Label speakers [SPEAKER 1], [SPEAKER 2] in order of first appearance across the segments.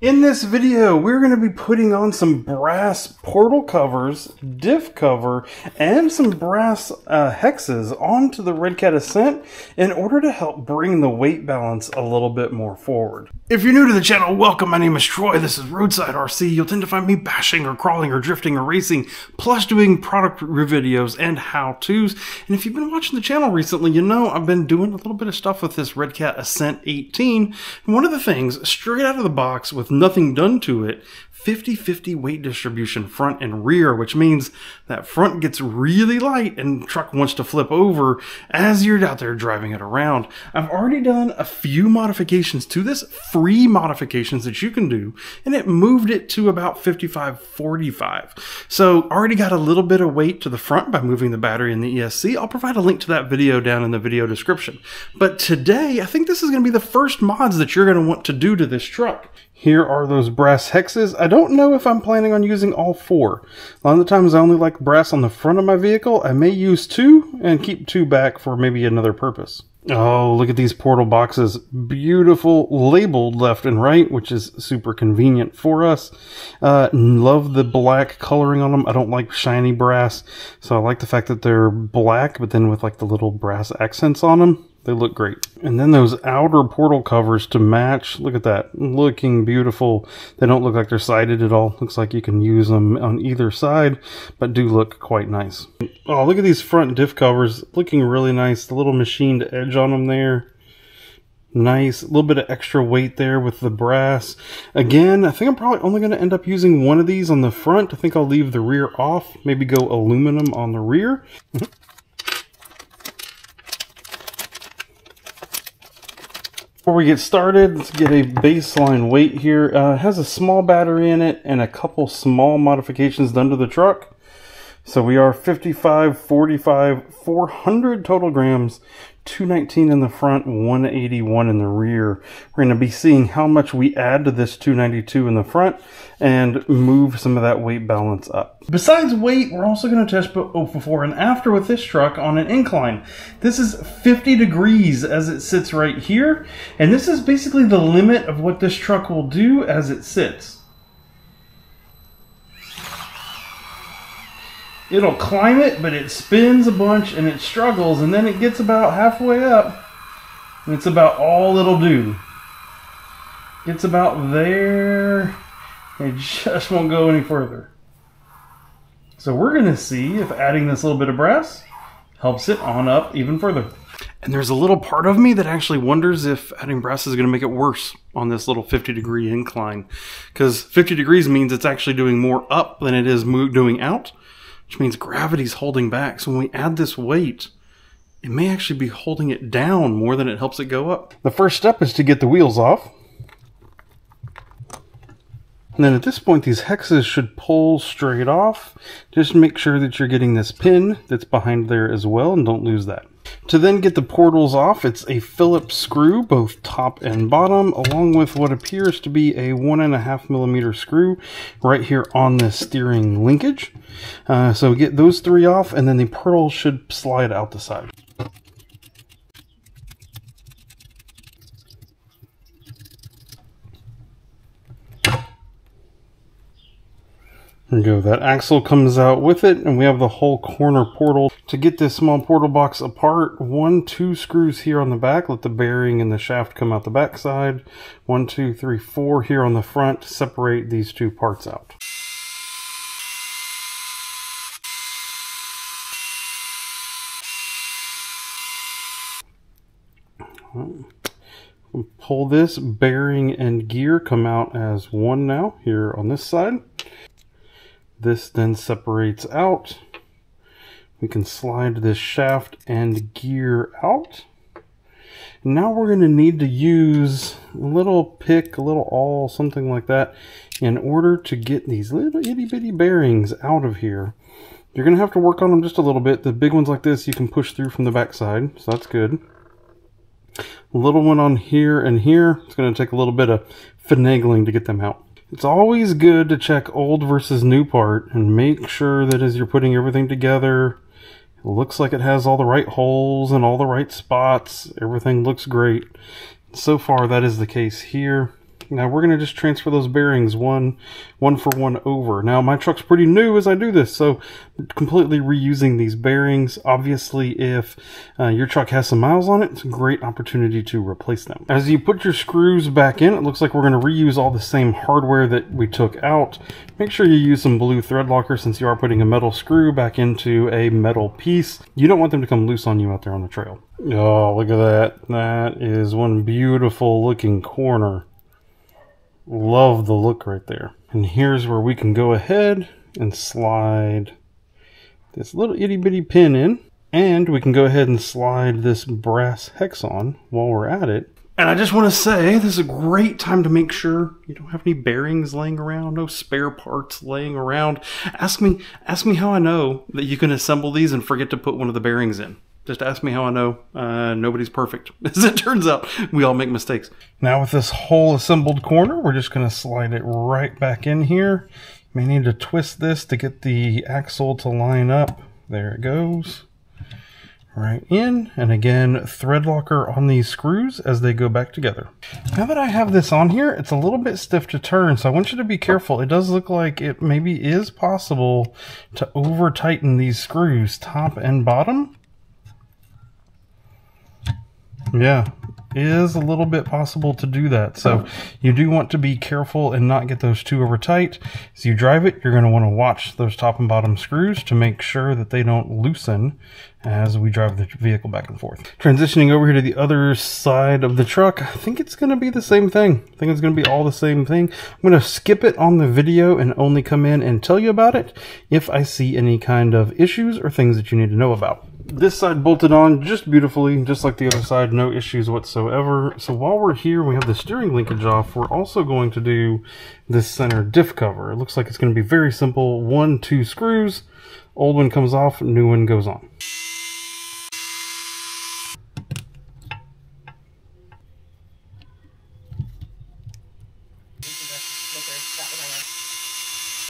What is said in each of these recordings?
[SPEAKER 1] In this video, we're going to be putting on some brass portal covers, diff cover, and some brass hexes onto the Redcat Ascent in order to help bring the weight balance a little bit more forward. If you're new to the channel, welcome. My name is Troy. This is Roadside RC. You'll tend to find me bashing or crawling or drifting or racing, plus doing product review videos and how-tos. And if you've been watching the channel recently, you know I've been doing a little bit of stuff with this Redcat Ascent-18. And one of the things, straight out of the box with nothing done to it, 50-50 weight distribution front and rear, which means that front gets really light and the truck wants to flip over as you're out there driving it around. I've already done a few modifications to this, free modifications that you can do, and it moved it to about 55-45. So already got a little bit of weight to the front by moving the battery in the ESC. I'll provide a link to that video down in the video description. But today, I think this is going to be the first mods that you're going to want to do to this truck. Here are those brass hexes. I don't know if I'm planning on using all four. A lot of the times I only like brass on the front of my vehicle. I may use two and keep two back for maybe another purpose. Oh, look at these portal boxes. Beautiful, labeled left and right, which is super convenient for us. Love the black coloring on them. I don't like shiny brass, so I like the fact that they're black, but then with like the little brass accents on them. They look great. And then those outer portal covers to match. Look at that. Looking beautiful. They don't look like they're sided at all. Looks like you can use them on either side, but do look quite nice. Oh, look at these front diff covers. Looking really nice. The little machined edge on them there. Nice. A little bit of extra weight there with the brass. Again, I think I'm probably only going to end up using one of these on the front. I think I'll leave the rear off. Maybe go aluminum on the rear. Before we get started, let's get a baseline weight here. It has a small battery in it and a couple small modifications done to the truck. So we are 55, 45, 400 total grams, 219 in the front, 181 in the rear. We're going to be seeing how much we add to this 292 in the front and move some of that weight balance up. Besides weight, we're also going to test before and after with this truck on an incline. This is 50 degrees as it sits right here, and this is basically the limit of what this truck will do as it sits. It'll climb it, but it spins a bunch and it struggles, and then it gets about halfway up, and it's about all it'll do. It's about there. It just won't go any further. So we're going to see if adding this little bit of brass helps it on up even further. And there's a little part of me that actually wonders if adding brass is going to make it worse on this little 50-degree incline. Because 50 degrees means it's actually doing more up than it is doing out, which means gravity's holding back. So when we add this weight, it may actually be holding it down more than it helps it go up. The first step is to get the wheels off. And then at this point, these hexes should pull straight off. Just make sure that you're getting this pin that's behind there as well, and don't lose that. To then get the portals off, it's a Phillips screw, both top and bottom, along with what appears to be a 1.5mm screw right here on the steering linkage. So get those three off, and then the portal should slide out the side. There we go, that axle comes out with it, and we have the whole corner portal. To get this small portal box apart, 2 screws here on the back, let the bearing and the shaft come out the back side. 1, 2, 3, 4 here on the front, separate these two parts out. Pull this, bearing and gear come out as one now, here on this side. This then separates out. We can slide this shaft and gear out. Now we're going to need to use a little pick, a little awl, something like that, in order to get these little itty bitty bearings out of here. You're going to have to work on them just a little bit. The big ones like this you can push through from the back side, so that's good. A little one on here and here, it's going to take a little bit of finagling to get them out. It's always good to check old versus new part and make sure that as you're putting everything together, it looks like it has all the right holes and all the right spots. Everything looks great. So far that is the case here. Now we're going to just transfer those bearings one for one over. Now my truck's pretty new as I do this, so completely reusing these bearings. Obviously, if your truck has some miles on it, it's a great opportunity to replace them. As you put your screws back in, it looks like we're going to reuse all the same hardware that we took out. Make sure you use some blue thread locker since you are putting a metal screw back into a metal piece. You don't want them to come loose on you out there on the trail. Oh, look at that. That is one beautiful looking corner. Love the look right there. And here's where we can go ahead and slide this little itty bitty pin in. And we can go ahead and slide this brass hex on while we're at it. And I just want to say, this is a great time to make sure you don't have any bearings laying around, no spare parts laying around. Ask me how I know that you can assemble these and forget to put one of the bearings in. Just ask me how I know. Nobody's perfect. As it turns out, we all make mistakes. Now with this whole assembled corner, we're just going to slide it right back in here. You may need to twist this to get the axle to line up. There it goes. Right in, and again, thread locker on these screws as they go back together. Now that I have this on here, it's a little bit stiff to turn, so I want you to be careful. It does look like it maybe is possible to over tighten these screws, top and bottom. Yeah, is a little bit possible to do that. So you do want to be careful and not get those too over tight. As you drive it, you're going to want to watch those top and bottom screws to make sure that they don't loosen as we drive the vehicle back and forth. Transitioning over here to the other side of the truck, I think it's going to be the same thing. I think it's going to be all the same thing. I'm going to skip it on the video and only come in and tell you about it if I see any kind of issues or things that you need to know about. This side bolted on just beautifully, just like the other side, no issues whatsoever. So while we're here, we have the steering linkage off. We're also going to do this center diff cover. It looks like it's going to be very simple. 1, 2 screws, old one comes off, new one goes on.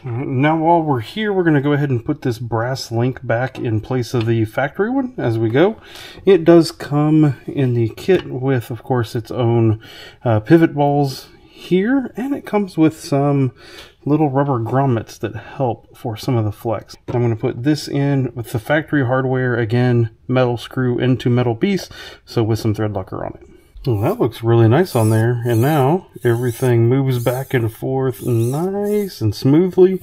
[SPEAKER 1] Now while we're here, we're going to go ahead and put this brass link back in place of the factory one as we go. It does come in the kit with, of course, its own pivot balls here, and it comes with some little rubber grommets that help for some of the flex. I'm going to put this in with the factory hardware, again, metal screw into metal piece, so with some thread locker on it. Well, that looks really nice on there, and now everything moves back and forth nice and smoothly.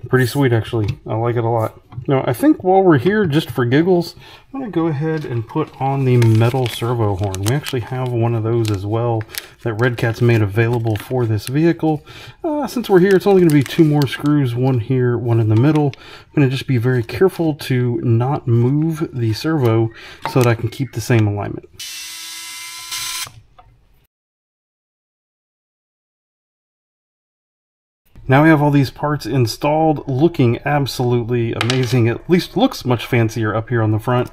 [SPEAKER 1] Pretty sweet, actually. I like it a lot. Now, I think while we're here, just for giggles, I'm going to go ahead and put on the metal servo horn. We actually have one of those as well that Redcat's made available for this vehicle. Since we're here, it's only going to be 2 more screws, one here, one in the middle. I'm going to just be very careful to not move the servo so that I can keep the same alignment. Now we have all these parts installed, looking absolutely amazing. At least looks much fancier up here on the front.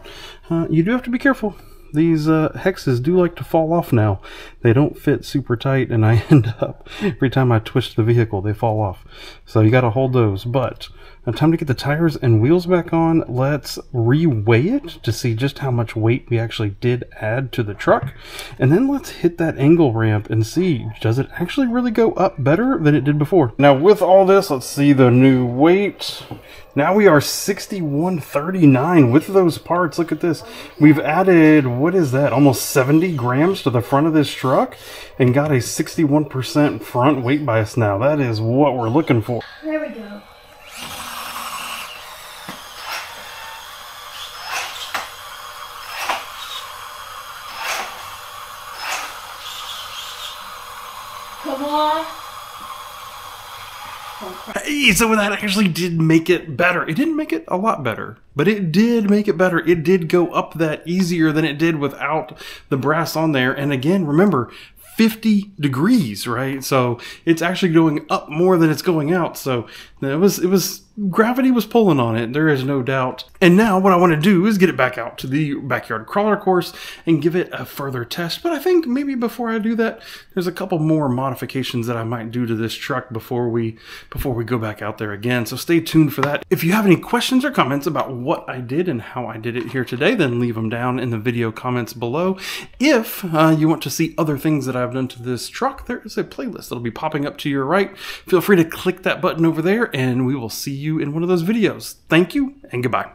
[SPEAKER 1] You do have to be careful. These hexes do like to fall off now. They don't fit super tight, and I end up, every time I twist the vehicle, they fall off. So you got to hold those. But time to get the tires and wheels back on. Let's re-weigh it to see just how much weight we actually did add to the truck. And then let's hit that angle ramp and see, does it actually really go up better than it did before? Now with all this, let's see the new weight. Now we are 6139 with those parts. Look at this. We've added, what is that, almost 70 grams to the front of this truck and got a 61% front weight bias now. That is what we're looking for.
[SPEAKER 2] There we go. Come on.
[SPEAKER 1] Hey, so that actually did make it better. It didn't make it a lot better, but it did make it better. It did go up that easier than it did without the brass on there. And again, remember, 50 degrees, right? So it's actually going up more than it's going out. So it was gravity was pulling on it. There is no doubt. And now what I want to do is get it back out to the backyard crawler course and give it a further test. But I think maybe before I do that, there's a couple more modifications that I might do to this truck before we go back out there again. So stay tuned for that. If you have any questions or comments about what I did and how I did it here today, then leave them down in the video comments below. If you want to see other things that I've done to this truck, there is a playlist that'll be popping up to your right. Feel free to click that button over there and we will see you in one of those videos. Thank you and goodbye.